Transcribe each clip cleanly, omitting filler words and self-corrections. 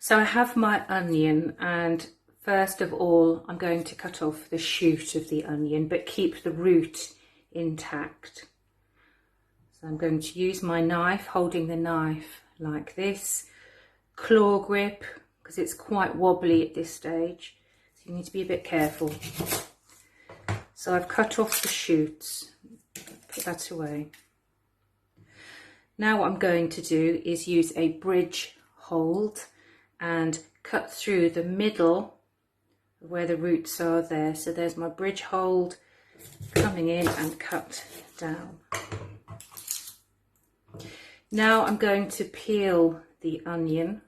So I have my onion, and first of all I'm going to cut off the shoot of the onion but keep the root intact. So I'm going to use my knife, holding the knife like this, claw grip, because it's quite wobbly at this stage, so you need to be a bit careful. So I've cut off the shoots, put that away. Now what I'm going to do is use a bridge hold and cut through the middle of where the roots are there. So there's my bridge hold coming in and cut down. Now I'm going to peel the onion,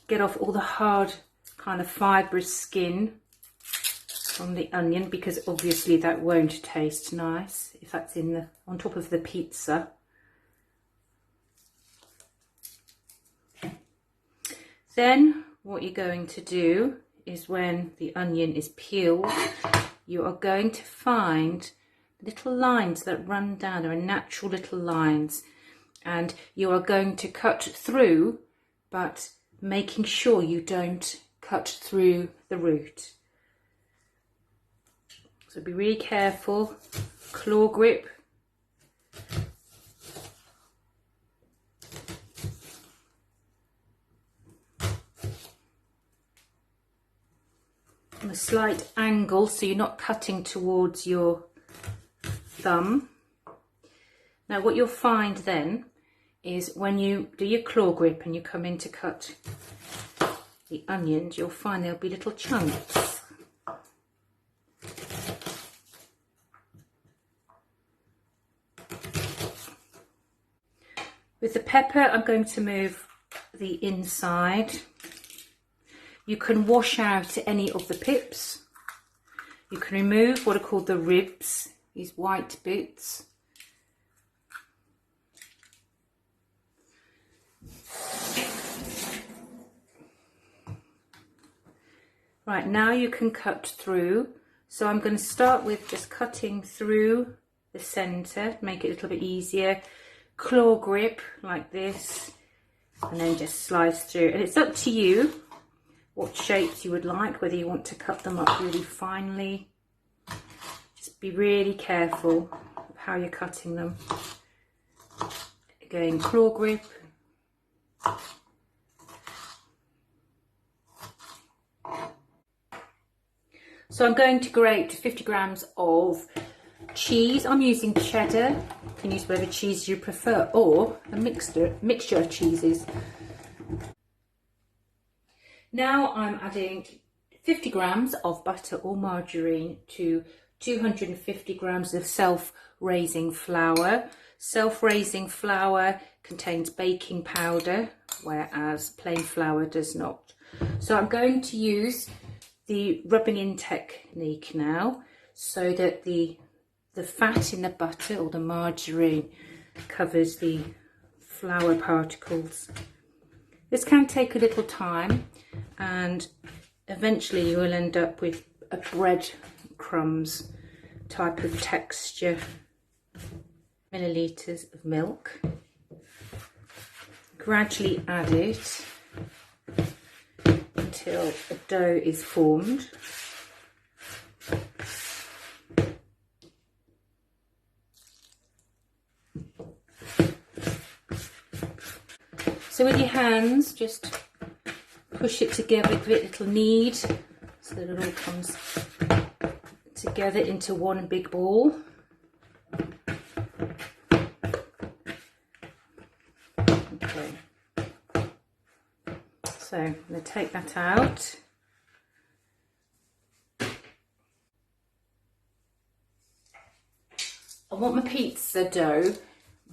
get off all the hard kind of fibrous skin from the onion, because obviously that won't taste nice if that's on top of the pizza. Then what you're going to do is, when the onion is peeled, you are going to find little lines that run down. There are natural little lines, and you are going to cut through, but making sure you don't cut through the root. So be really careful, claw grip. On a slight angle, so you're not cutting towards your thumb. Now what you'll find then is, when you do your claw grip and you come in to cut the onions, you'll find there'll be little chunks. With the pepper, I'm going to move the inside. You can wash out any of the pips. You can remove what are called the ribs, these white bits. Right, now you can cut through. So I'm going to start with just cutting through the centre, make it a little bit easier. Claw grip like this, and then just slice through. And it's up to you what shapes you would like, whether you want to cut them up really finely. Just be really careful of how you're cutting them. Again, claw grip. So I'm going to grate 50 grams of cheese. I'm using cheddar. You can use whatever cheese you prefer, or a mixture of cheeses. Now I'm adding 50 grams of butter or margarine to 250 grams of self-raising flour. Self-raising flour contains baking powder, whereas plain flour does not. So I'm going to use the rubbing in technique now, so that the fat in the butter or the margarine covers the flour particles. This can take a little time, and eventually you will end up with a breadcrumbs type of texture. Milliliters of milk. Gradually add it until a dough is formed. So with your hands, just push it together, give it a little knead so that it all comes together into one big ball. Okay. So I'm going to take that out. I want my pizza dough,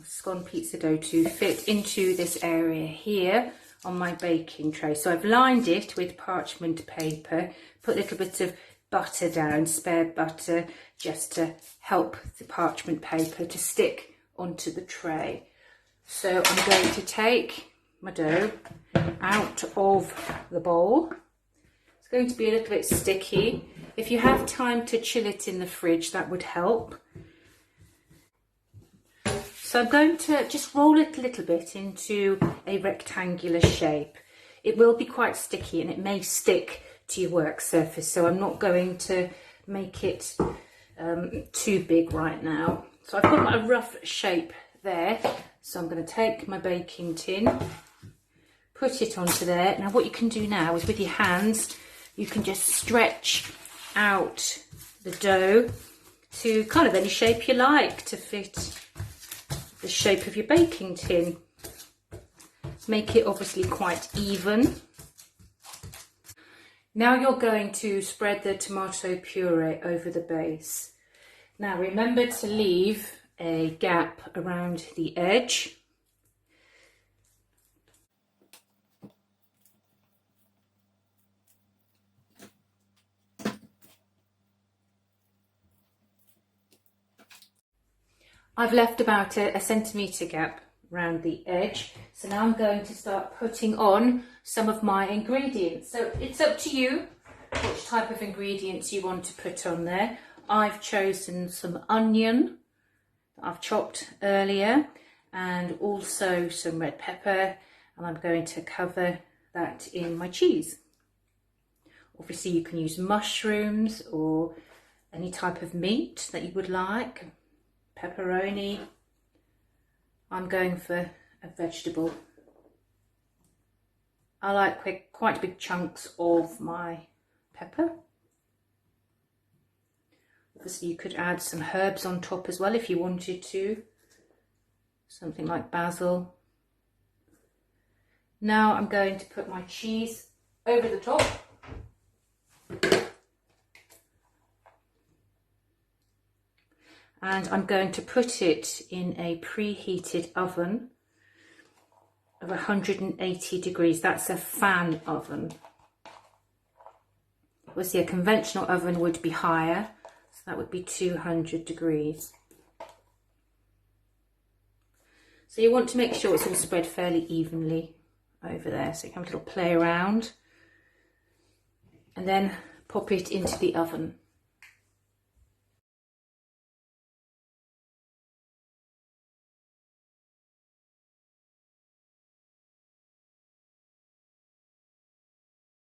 Scone pizza dough, to fit into this area here on my baking tray. So I've lined it with parchment paper, put a little bit of butter down, spare butter, just to help the parchment paper to stick onto the tray. So I'm going to take my dough out of the bowl. It's going to be a little bit sticky. If you have time to chill it in the fridge, that would help. So I'm going to just roll it a little bit into a rectangular shape. it will be quite sticky and it may stick to your work surface. So I'm not going to make it too big right now. So I've got my rough shape there. So I'm going to take my baking tin, put it onto there. Now what you can do now is with your hands, you can just stretch out the dough to kind of any shape you like to fit the shape of your baking tin. Make it obviously quite even. Now you're going to spread the tomato puree over the base. Now remember to leave a gap around the edge. I've left about a centimetre gap around the edge. So now I'm going to start putting on some of my ingredients. So it's up to you which type of ingredients you want to put on there. I've chosen some onion that I've chopped earlier and also some red pepper, and I'm going to cover that in my cheese. Obviously you can use mushrooms or any type of meat that you would like. Pepperoni. I'm going for a vegetable. I like quite big chunks of my pepper. Obviously you could add some herbs on top as well if you wanted to. Something like basil. Now I'm going to put my cheese over the top. And I'm going to put it in a preheated oven of 180 degrees. That's a fan oven. Obviously a conventional oven would be higher, so that would be 200 degrees. So you want to make sure it's all spread fairly evenly over there. So you can have a little play around and then pop it into the oven.